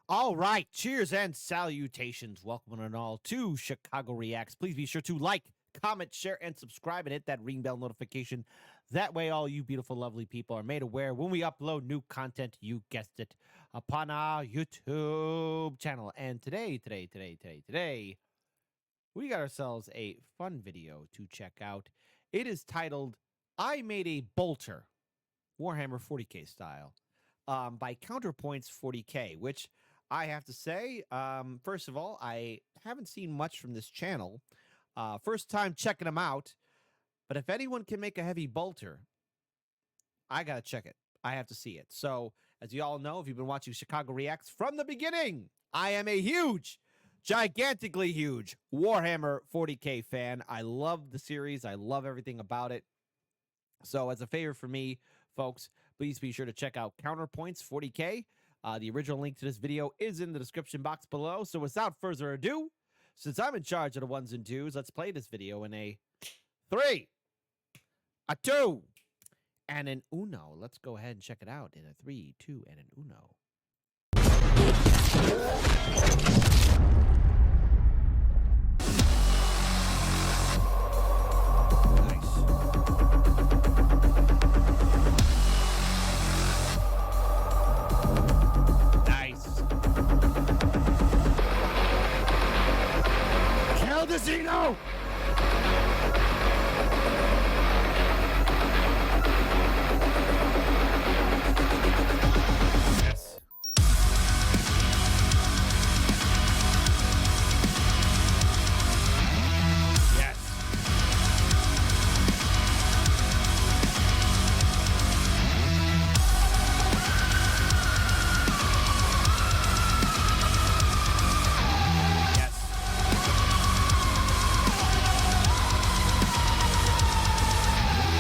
All right, cheers and salutations. Welcome on all to Chicago Reacts. Please be sure to like, comment, share, and subscribe and hit that ring bell notification. That way all you beautiful, lovely people are made aware when we upload new content, you guessed it, upon our YouTube channel. And today, we got ourselves a fun video to check out. It is titled, I Made a Bolter, Warhammer 40K style, by Counterpoints40K, which I have to say, first of all, I haven't seen much from this channel. First time checking them out. But if anyone can make a heavy bolter, I got to check it. I have to see it. So, as you all know, if you've been watching Chicago Reacts from the beginning, I am a huge, gigantically huge Warhammer 40K fan. I love the series. I love everything about it. So, as a favor for me, folks, please be sure to check out Counterpoints40K. The original link to this video is in the description box below. So without further ado, since I'm in charge of the ones and twos, let's play this video in a 3, a 2, and an uno. Let's go ahead and check it out in a 3, 2, and an uno. Casino! Yes. Yes.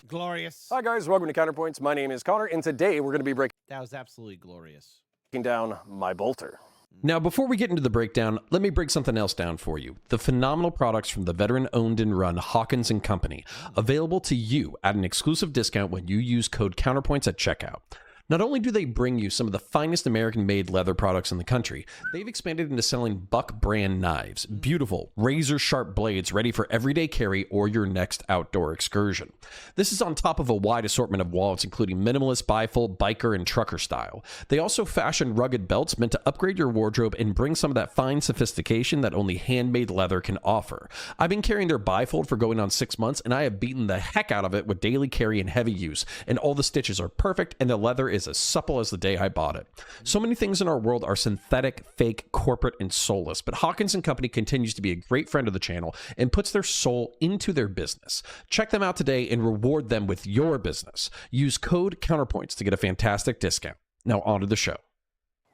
Glorious. Hi guys, welcome to Counterpoints. My name is Connor, and today we're going to be breaking That was absolutely glorious. down my bolter. Now, before we get into the breakdown, let me break something else down for you. The phenomenal products from the veteran-owned and run Hawkins & Company, available to you at an exclusive discount when you use code Counterpoints at checkout. Not only do they bring you some of the finest American-made leather products in the country, they've expanded into selling Buck brand knives, beautiful, razor-sharp blades ready for everyday carry or your next outdoor excursion. This is on top of a wide assortment of wallets, including minimalist, bifold, biker, and trucker style. They also fashion rugged belts meant to upgrade your wardrobe and bring some of that fine sophistication that only handmade leather can offer. I've been carrying their bifold for going on 6 months, and I have beaten the heck out of it with daily carry and heavy use, and all the stitches are perfect, and the leather is as supple as the day I bought it. So many things in our world are synthetic, fake, corporate, and soulless, but Hawkins & Company continues to be a great friend of the channel and puts their soul into their business. Check them out today and reward them with your business. Use code Counterpoints to get a fantastic discount. Now on to the show.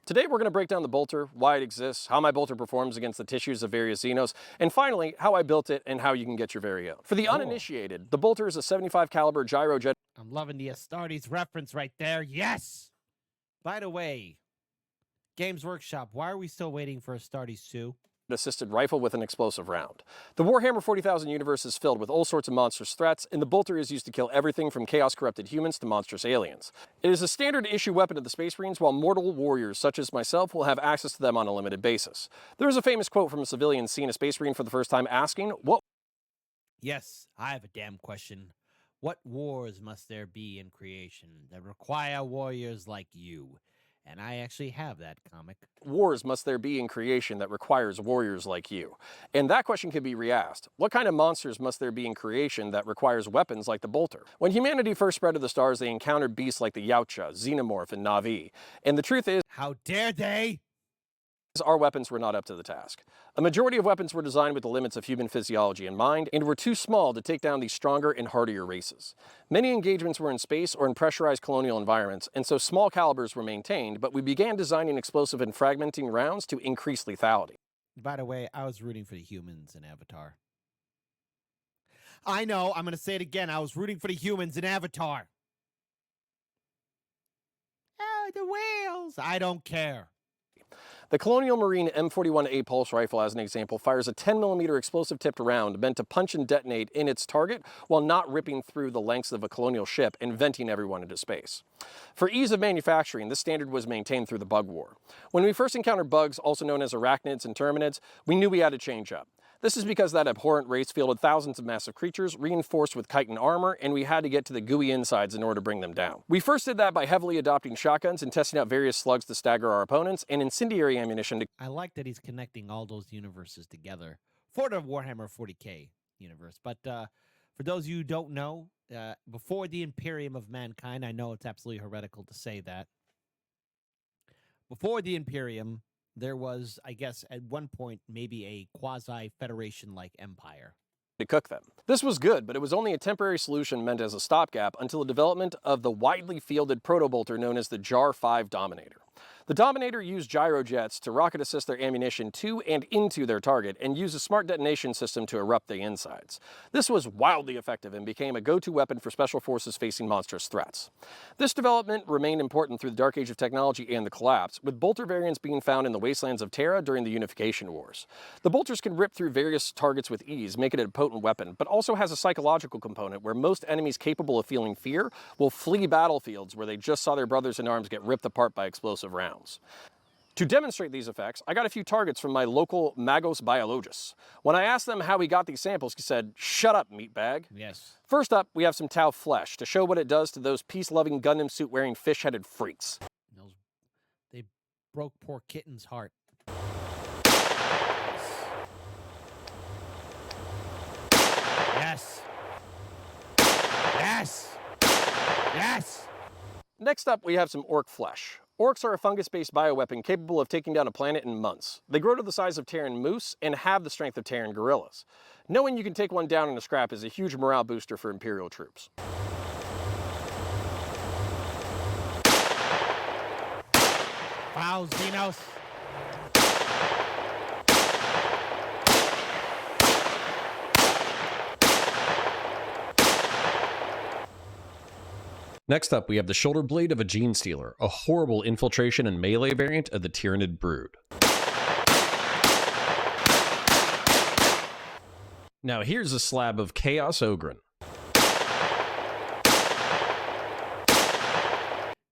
Today we're going to break down the bolter, why it exists, how my bolter performs against the tissues of various Xenos, and finally, how I built it and how you can get your very own. For the uninitiated, the bolter is a 75 caliber gyro jet. I'm loving the Astartes reference right there. Yes! By the way, Games Workshop, why are we still waiting for Astartes 2? Assisted rifle with an explosive round. The Warhammer 40,000 universe is filled with all sorts of monstrous threats, and the bolter is used to kill everything from chaos-corrupted humans to monstrous aliens. It is a standard issue weapon of the Space Marines, while mortal warriors such as myself will have access to them on a limited basis. There is a famous quote from a civilian seeing a Space Marine for the first time asking, "What?" Yes, I have a damn question. What wars must there be in creation that require warriors like you? And I actually have that comic. Wars must there be in creation that requires warriors like you? And that question can be re-asked. What kind of monsters must there be in creation that requires weapons like the bolter? When humanity first spread to the stars, they encountered beasts like the Yautja, Xenomorph, and Na'vi. And the truth is, how dare they? Our weapons were not up to the task. A majority of weapons were designed with the limits of human physiology in mind and were too small to take down these stronger and hardier races. Many engagements were in space or in pressurized colonial environments, and so small calibers were maintained, but we began designing explosive and fragmenting rounds to increase lethality. By the way, I was rooting for the humans in Avatar. I know, I'm going to say it again. I was rooting for the humans in Avatar. Oh, the whales. I don't care. The Colonial Marine M41A pulse rifle, as an example, fires a 10mm explosive-tipped round meant to punch and detonate in its target while not ripping through the lengths of a colonial ship and venting everyone into space. For ease of manufacturing, this standard was maintained through the bug war. When we first encountered bugs, also known as arachnids and terminids, we knew we had to change up. This is because that abhorrent race fielded thousands of massive creatures reinforced with chitin armor, and we had to get to the gooey insides in order to bring them down. We first did that by heavily adopting shotguns and testing out various slugs to stagger our opponents, and incendiary ammunition to... I like that he's connecting all those universes together for the Warhammer 40K universe. But for those of you who don't know, before the Imperium of Mankind, I know it's absolutely heretical to say that. Before the Imperium, there was, I guess, at one point, maybe a quasi-federation-like empire. To cook them. This was good, but it was only a temporary solution meant as a stopgap until the development of the widely fielded proto-bolter known as the JAR 5 Dominator. The Dominator used gyrojets to rocket assist their ammunition to and into their target and used a smart detonation system to erupt the insides. This was wildly effective and became a go-to weapon for special forces facing monstrous threats. This development remained important through the Dark Age of technology and the collapse, with bolter variants being found in the wastelands of Terra during the Unification Wars. The bolters can rip through various targets with ease, making it a potent weapon, but also has a psychological component where most enemies capable of feeling fear will flee battlefields where they just saw their brothers in arms get ripped apart by explosive rounds. To demonstrate these effects, I got a few targets from my local Magos biologist. When I asked them how he got these samples, he said, "Shut up, meatbag." Yes. First up, we have some Tau flesh to show what it does to those peace-loving Gundam suit-wearing fish-headed freaks. They broke poor Kitten's heart. Yes. Yes. Yes. Next up, we have some orc flesh. Orcs are a fungus-based bioweapon capable of taking down a planet in months. They grow to the size of Terran moose and have the strength of Terran gorillas. Knowing you can take one down in a scrap is a huge morale booster for Imperial troops. Wow, Xenos. Next up, we have the shoulder blade of a Gene Stealer, a horrible infiltration and melee variant of the Tyranid Brood. Now here's a slab of Chaos Ogren.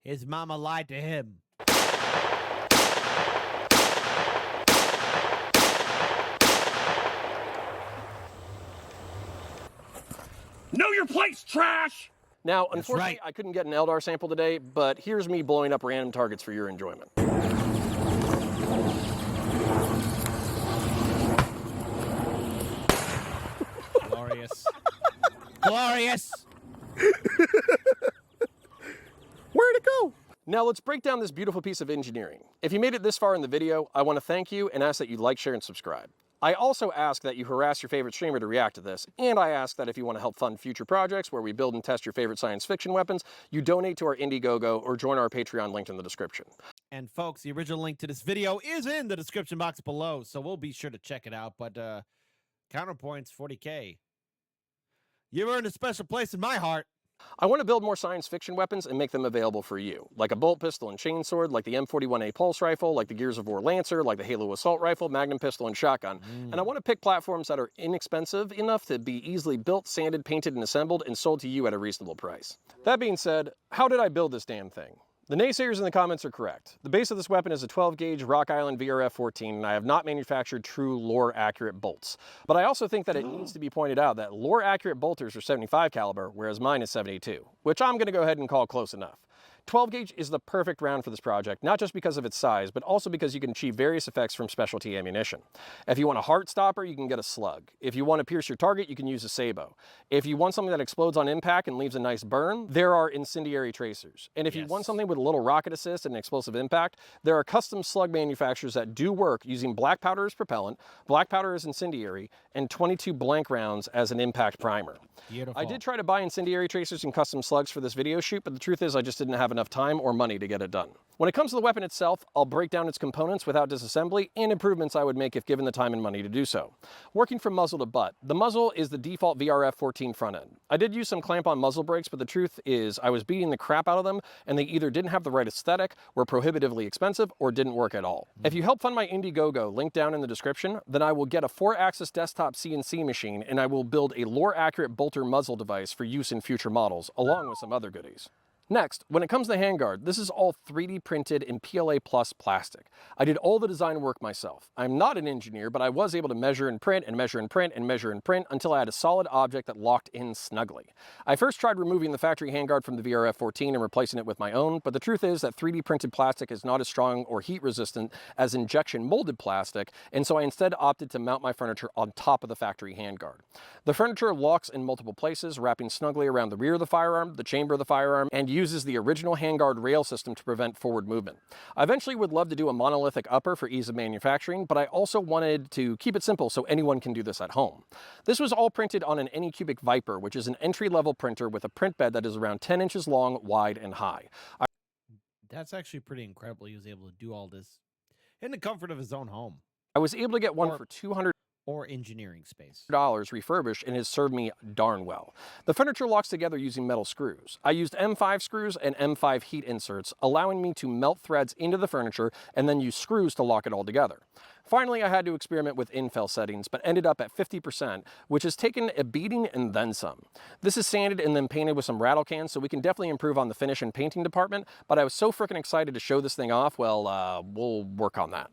His mama lied to him. Know your place, trash! Now, unfortunately, right. I couldn't get an Eldar sample today, but here's me blowing up random targets for your enjoyment. Glorious. Glorious! Where'd it go? Now let's break down this beautiful piece of engineering. If you made it this far in the video, I want to thank you and ask that you like, share, and subscribe. I also ask that you harass your favorite streamer to react to this, and I ask that if you want to help fund future projects where we build and test your favorite science fiction weapons, you donate to our Indiegogo or join our Patreon linked in the description. And folks, the original link to this video is in the description box below, so we'll be sure to check it out. But Counterpoints40K, you've earned a special place in my heart. I want to build more science fiction weapons and make them available for you, like a bolt pistol and chainsword, like the M41A pulse rifle, like the Gears of War Lancer, like the Halo assault rifle, magnum pistol, and shotgun. And I want to pick platforms that are inexpensive enough to be easily built, sanded, painted, and assembled and sold to you at a reasonable price. That being said, how did I build this damn thing? The naysayers in the comments are correct. The base of this weapon is a 12-gauge Rock Island VRF-14, and I have not manufactured true lore-accurate bolts. But I also think that it needs to be pointed out that lore-accurate bolters are 75 caliber, whereas mine is 72, which I'm going to go ahead and call close enough. 12-gauge is the perfect round for this project, not just because of its size, but also because you can achieve various effects from specialty ammunition. If you want a heart stopper, you can get a slug. If you want to pierce your target, you can use a sabot. If you want something that explodes on impact and leaves a nice burn, there are incendiary tracers. And if you want something with a little rocket assist and explosive impact, there are custom slug manufacturers that do work using black powder as propellant, black powder as incendiary, and 22 blank rounds as an impact primer. Beautiful. I did try to buy incendiary tracers and custom slugs for this video shoot, but the truth is I just didn't have have enough time or money to get it done. When it comes to the weapon itself, I'll break down its components without disassembly and improvements I would make if given the time and money to do so. Working from muzzle to butt, the muzzle is the default VRF-14 front end. I did use some clamp-on muzzle brakes, but the truth is I was beating the crap out of them, and they either didn't have the right aesthetic, were prohibitively expensive, or didn't work at all. If you help fund my Indiegogo, link down in the description, then I will get a 4-axis desktop CNC machine, and I will build a lore-accurate bolter muzzle device for use in future models, along with some other goodies. Next, when it comes to the handguard, this is all 3D printed in PLA Plus plastic. I did all the design work myself. I'm not an engineer, but I was able to measure and print and measure and print and measure and print until I had a solid object that locked in snugly. I first tried removing the factory handguard from the VRF-14 and replacing it with my own, but the truth is that 3D printed plastic is not as strong or heat resistant as injection molded plastic, and so I instead opted to mount my furniture on top of the factory handguard. The furniture locks in multiple places, wrapping snugly around the rear of the firearm, the chamber of the firearm, and uses the original handguard rail system to prevent forward movement. I eventually would love to do a monolithic upper for ease of manufacturing, but I also wanted to keep it simple so anyone can do this at home. This was all printed on an Anycubic Viper, which is an entry-level printer with a print bed that is around 10 inches long, wide, and high. That's actually pretty incredible. He was able to do all this in the comfort of his own home. I was able to get one for $200 or engineering space refurbished, and has served me darn well. The furniture locks together using metal screws. I used M5 screws and M5 heat inserts, allowing me to melt threads into the furniture and then use screws to lock it all together. Finally, I had to experiment with infill settings, but ended up at 50%, which has taken a beating and then some. This is sanded and then painted with some rattle cans, so we can definitely improve on the finish and painting department, but I was so freaking excited to show this thing off, well, we'll work on that.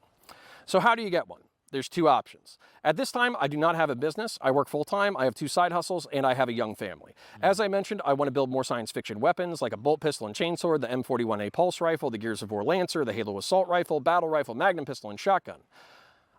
So how do you get one? There's two options. At this time, I do not have a business. I work full-time, I have 2 side hustles, and I have a young family. As I mentioned, I want to build more science fiction weapons like a bolt pistol and chainsword, the M41A pulse rifle, the Gears of War Lancer, the Halo assault rifle, battle rifle, magnum pistol, and shotgun.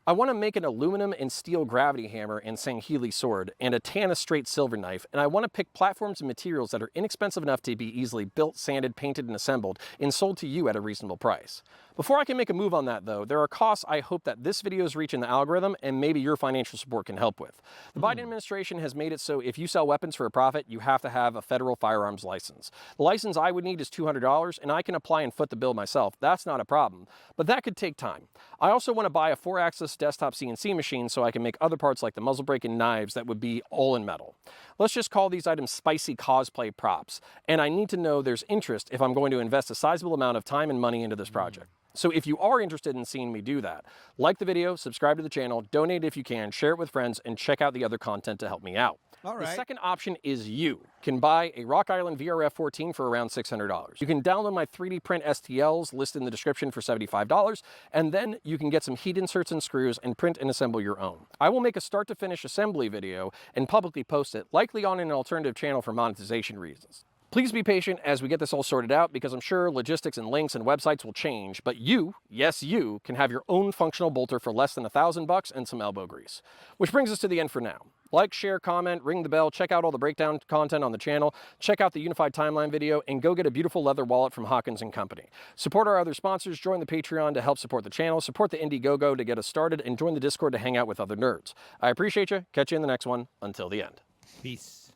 I want to make an aluminum and steel gravity hammer and Sangheili sword and a Tana straight silver knife, and I want to pick platforms and materials that are inexpensive enough to be easily built, sanded, painted, and assembled, and sold to you at a reasonable price. Before I can make a move on that though, there are costs I hope that this video is reaching the algorithm and maybe your financial support can help with. The Biden administration has made it so if you sell weapons for a profit, you have to have a federal firearms license. The license I would need is $200, and I can apply and foot the bill myself. That's not a problem, but that could take time. I also want to buy a 4-axis desktop CNC machine so I can make other parts like the muzzle brake and knives that would be all in metal. Let's just call these items spicy cosplay props, and I need to know there's interest if I'm going to invest a sizable amount of time and money into this project. So if you are interested in seeing me do that, like the video, subscribe to the channel, donate if you can, share it with friends, and check out the other content to help me out. All right. The second option is you can buy a Rock Island VRF-14 for around $600. You can download my 3D print STLs listed in the description for $75, and then you can get some heat inserts and screws and print and assemble your own. I will make a start to finish assembly video and publicly post it, likely on an alternative channel for monetization reasons. Please be patient as we get this all sorted out, because I'm sure logistics and links and websites will change, but you, yes you, can have your own functional bolter for less than $1,000 and some elbow grease. Which brings us to the end for now. Like, share, comment, ring the bell, check out all the breakdown content on the channel, check out the Unified Timeline video, and go get a beautiful leather wallet from Hawkins & Company. Support our other sponsors, join the Patreon to help support the channel, support the Indiegogo to get us started, and join the Discord to hang out with other nerds. I appreciate you. Catch you in the next one. Until the end. Peace.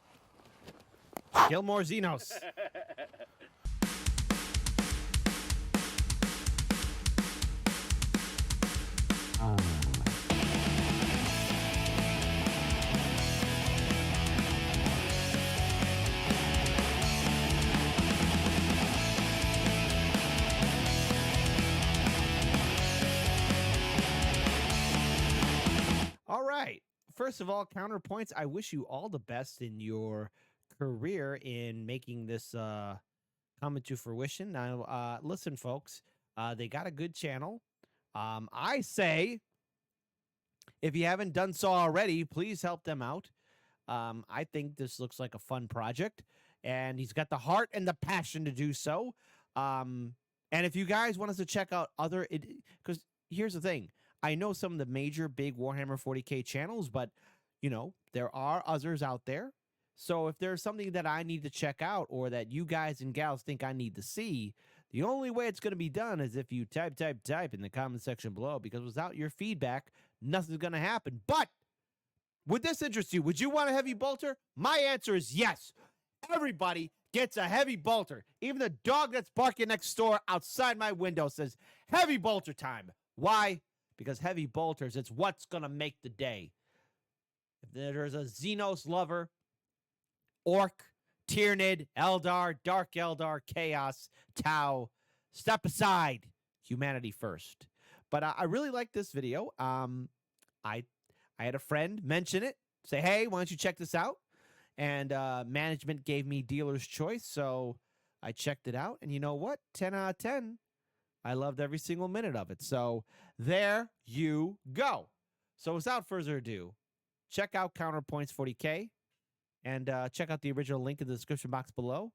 Kill more Xenos. All right. First of all, Counterpoints, I wish you all the best in your career in making this come into fruition. Now, listen, folks, they got a good channel. I say, if you haven't done so already, please help them out. I think this looks like a fun project, and he's got the heart and the passion to do so. And if you guys want us to check out other, because here's the thing. I know some of the major big Warhammer 40K channels, but, you know, there are others out there. So if there's something that I need to check out or that you guys and gals think I need to see, the only way it's going to be done is if you type in the comment section below, because without your feedback, nothing's going to happen. But would this interest you? Would you want a heavy bolter? My answer is yes. Everybody, gets a heavy bolter. Even the dog that's barking next door outside my window says, heavy bolter time. Why? Because heavy bolters, it's what's going to make the day. If there's a Xenos lover, Orc, Tyrannid, Eldar, Dark Eldar, Chaos, Tau, step aside. Humanity first. But I really like this video. I had a friend mention it, say, hey, why don't you check this out? And management gave me dealer's choice, so I checked it out. And you know what? 10 out of 10. I loved every single minute of it. So there you go. So without further ado, check out Counterpoints40K and check out the original link in the description box below.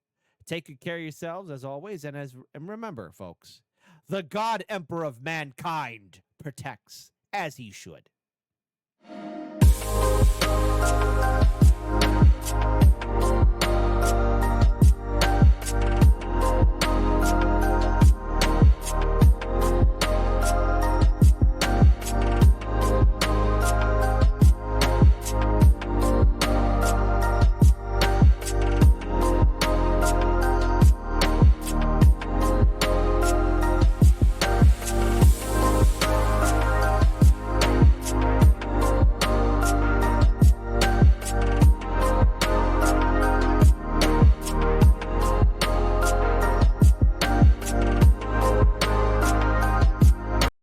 Take good care of yourselves, as always. And remember, folks, the God Emperor of mankind protects as he should.